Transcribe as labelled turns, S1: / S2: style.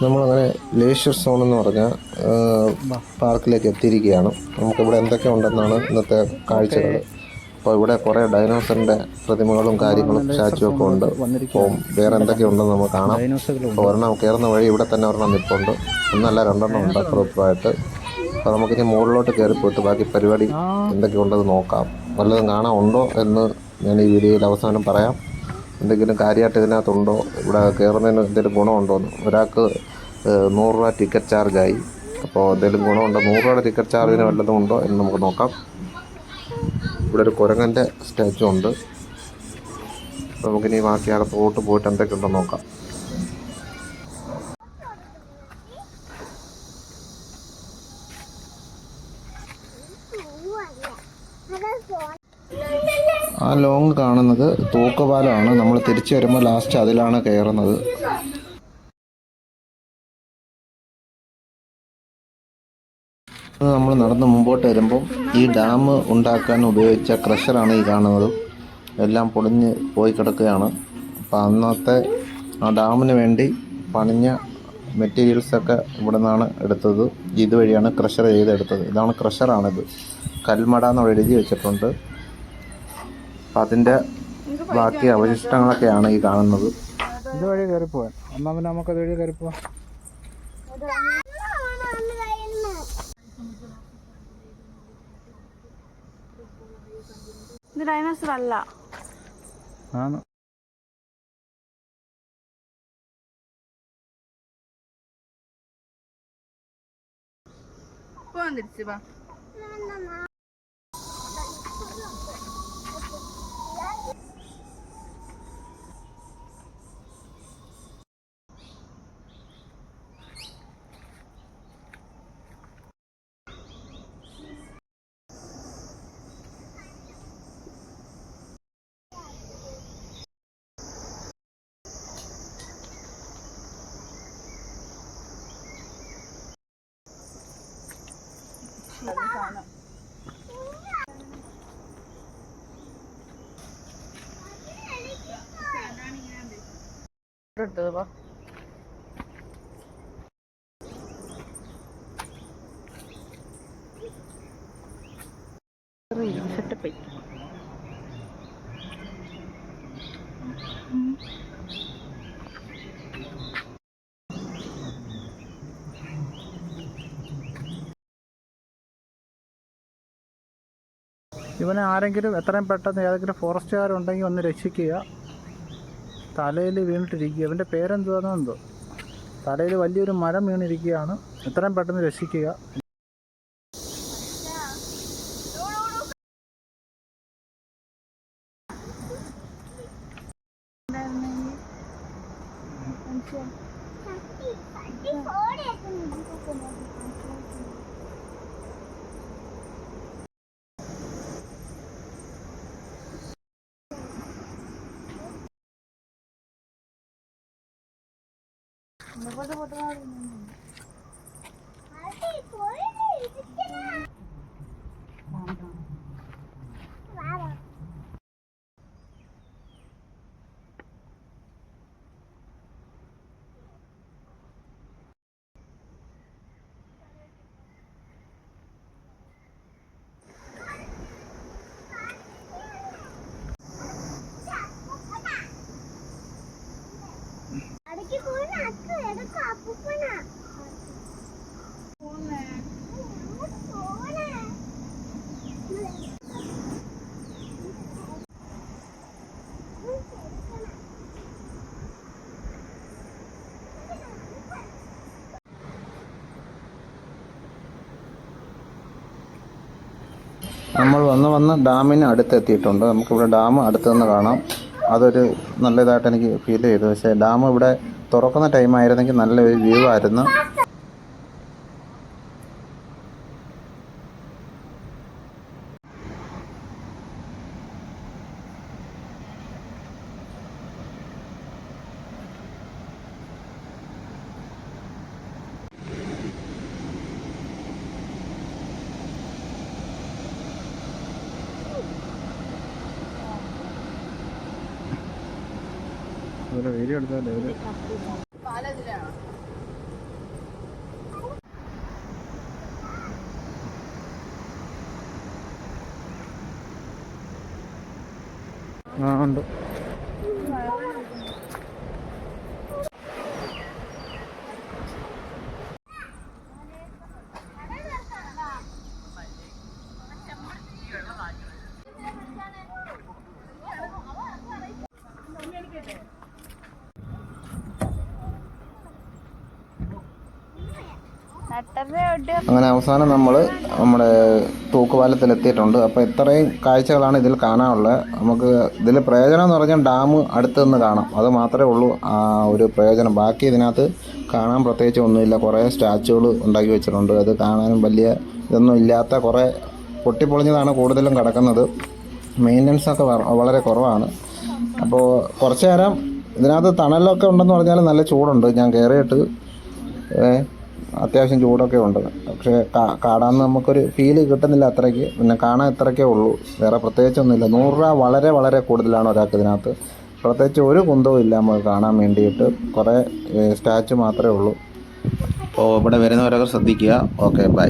S1: നമ്മളങ്ങനെ leisure zone എന്ന് പറഞ്ഞ പാർക്കിലേക്ക് എത്തിയിരിക്കുകയാണ്. നമുക്കിവിടെ എന്തൊക്കെ ഉണ്ടെന്നാണ് ഇന്നത്തെ കാഴ്ചകൾ. അപ്പോൾ ഇവിടെ കുറേ ഡൈനോസറിൻ്റെ പ്രതിമകളും കാര്യങ്ങളും സ്റ്റാച്ചു ഒക്കെ ഉണ്ട്. അപ്പം വേറെ എന്തൊക്കെ ഉണ്ടെന്ന് നമുക്ക് കാണാം. അപ്പോൾ ഒരെണ്ണം കയറുന്ന വഴി ഇവിടെ തന്നെ ഒരെണ്ണം നിൽപ്പുണ്ട്. ഒന്നല്ല രണ്ടെണ്ണം ഉണ്ട് അപ്പുറത്തായിട്ട്. അപ്പോൾ നമുക്കിനി മുകളിലോട്ട് കയറിപ്പോയിട്ട് ബാക്കി പരിപാടി എന്തൊക്കെ ഉണ്ടെന്ന് നോക്കാം. വല്ലതും കാണാൻ ഉണ്ടോ എന്ന് ഞാൻ ഈ വീഡിയോയിൽ അവസാനം പറയാം. എന്തെങ്കിലും കാര്യമായിട്ട് ഇതിനകത്തുണ്ടോ, ഇവിടെ കയറുന്നതിന് എന്തെങ്കിലും ഗുണമുണ്ടോ എന്ന്. ഒരാൾക്ക് 100 രൂപ ടിക്കറ്റ് ചാർജായി. അപ്പോൾ എന്തെങ്കിലും ഗുണമുണ്ടോ, 100 രൂപയുടെ ടിക്കറ്റ് ചാർജിന് വല്ലതും ഉണ്ടോ എന്ന് നമുക്ക് നോക്കാം. ഇവിടെ ഒരു കുരങ്ങൻ്റെ സ്റ്റാച്ചു ഉണ്ട്. അപ്പോൾ നമുക്കിനി ബാക്കി അകത്തോട്ട് പോയിട്ട് എന്തൊക്കെ ഉണ്ടെന്ന് നോക്കാം. ആ ലോങ് കാണുന്നത് തൂക്കുപാലമാണ്. നമ്മൾ തിരിച്ചു വരുമ്പോൾ ലാസ്റ്റ് അതിലാണ് കയറുന്നത്. നമ്മൾ നടന്ന് മുമ്പോട്ട് വരുമ്പം ഈ ഡാം ഉണ്ടാക്കാൻ ഉപയോഗിച്ച ക്രഷറാണ് ഈ കാണുന്നത്. എല്ലാം പൊളിഞ്ഞ് പോയി കിടക്കുകയാണ്. അപ്പം അന്നത്തെ ആ ഡാമിന് വേണ്ടി പണിഞ്ഞ മെറ്റീരിയൽസൊക്കെ ഇവിടെ നിന്നാണ് എടുത്തത്. ഇതുവഴിയാണ് ക്രഷർ ചെയ്തെടുത്തത്. ഇതാണ് ക്രഷറാണിത്. കൽമട എന്ന് എഴുതി വെച്ചിട്ടുണ്ട്. അപ്പം അതിൻ്റെ ബാക്കി അവശിഷ്ടങ്ങളൊക്കെയാണ് ഈ കാണുന്നത്.
S2: ഇതുവഴി കയറിപ്പോവാൻ ഒന്നാമത് നമുക്ക് അതുവഴി കയറിപ്പോവാം.
S3: ഇത് ഡൈനോസർ അല്ല.
S2: ആണ്.
S3: തിരിച്ചു വാ. സെറ്റപ്പ്
S2: ഇവനെ ആരെങ്കിലും എത്രയും പെട്ടെന്ന് ഏതെങ്കിലും ഫോറസ്റ്റുകാരുണ്ടെങ്കിൽ ഒന്ന് രക്ഷിക്കുക. തലയിൽ വീണിട്ടിരിക്കുക. ഇവൻ്റെ പേരെന്തുവാണോ എന്തോ. തലയിൽ വലിയൊരു മരം വീണിരിക്കുകയാണ്. എത്രയും പെട്ടെന്ന് രക്ഷിക്കുക.
S1: നമ്മൾ വന്ന് ഡാമിന് അടുത്തെത്തിയിട്ടുണ്ട്. നമുക്കിവിടെ ഡാം അടുത്ത് നിന്ന് കാണാം. അതൊരു നല്ല ഇതായിട്ട് എനിക്ക് ഫീൽ ചെയ്തു. പക്ഷേ ഡാം ഇവിടെ തുറക്കുന്ന ടൈം ആയിരുന്നെങ്കിൽ നല്ലൊരു വ്യൂ ആയിരുന്നു.
S2: വീഡിയോ എടുത്താലേ ആ ഉണ്ട്.
S1: അങ്ങനെ അവസാനം നമ്മൾ നമ്മുടെ തൂക്കുപാലത്തിലെത്തിയിട്ടുണ്ട്. അപ്പോൾ ഇത്രയും കാഴ്ചകളാണ് ഇതിൽ കാണാനുള്ളത്. നമുക്ക് ഇതിൽ പ്രയോജനം എന്ന് പറഞ്ഞാൽ ഡാം അടുത്ത് നിന്ന് കാണാം, അത് മാത്രമേ ഉള്ളൂ ആ ഒരു പ്രയോജനം. ബാക്കി ഇതിനകത്ത് കാണാൻ പ്രത്യേകിച്ച് ഒന്നുമില്ല. കുറേ സ്റ്റാച്ചുകൾ ഉണ്ടാക്കി വെച്ചിട്ടുണ്ട്, അത് കാണാനും വലിയ ഇതൊന്നും ഇല്ലാത്ത കുറേ പൊട്ടിപ്പൊളിഞ്ഞതാണ് കൂടുതലും കിടക്കുന്നത്. മെയിൻ്റനൻസൊക്കെ വളരെ കുറവാണ്. അപ്പോൾ കുറച്ച് നേരം ഇതിനകത്ത് തണലൊക്കെ ഉണ്ടെന്ന് പറഞ്ഞാൽ നല്ല ചൂടുണ്ട്. ഞാൻ കയറിയിട്ട് അത്യാവശ്യം ചൂടൊക്കെ ഉണ്ട്. പക്ഷേ കാടാന്ന് നമുക്കൊരു ഫീല് കിട്ടുന്നില്ല അത്രയ്ക്ക്. പിന്നെ കാണാൻ ഇത്രയ്ക്കേ ഉള്ളൂ, വേറെ പ്രത്യേകിച്ചൊന്നുമില്ല. 100 രൂപ വളരെ വളരെ കൂടുതലാണ് ഒരാൾക്ക് ഇതിനകത്ത്. പ്രത്യേകിച്ച് ഒരു കുന്തവും ഇല്ല നമുക്ക് കാണാൻ വേണ്ടിയിട്ട്. കുറേ സ്റ്റാച്ചു മാത്രമേ ഉള്ളൂ. അപ്പോൾ ഇവിടെ വരുന്നവരൊക്കെ ശ്രദ്ധിക്കുക. Okay, by.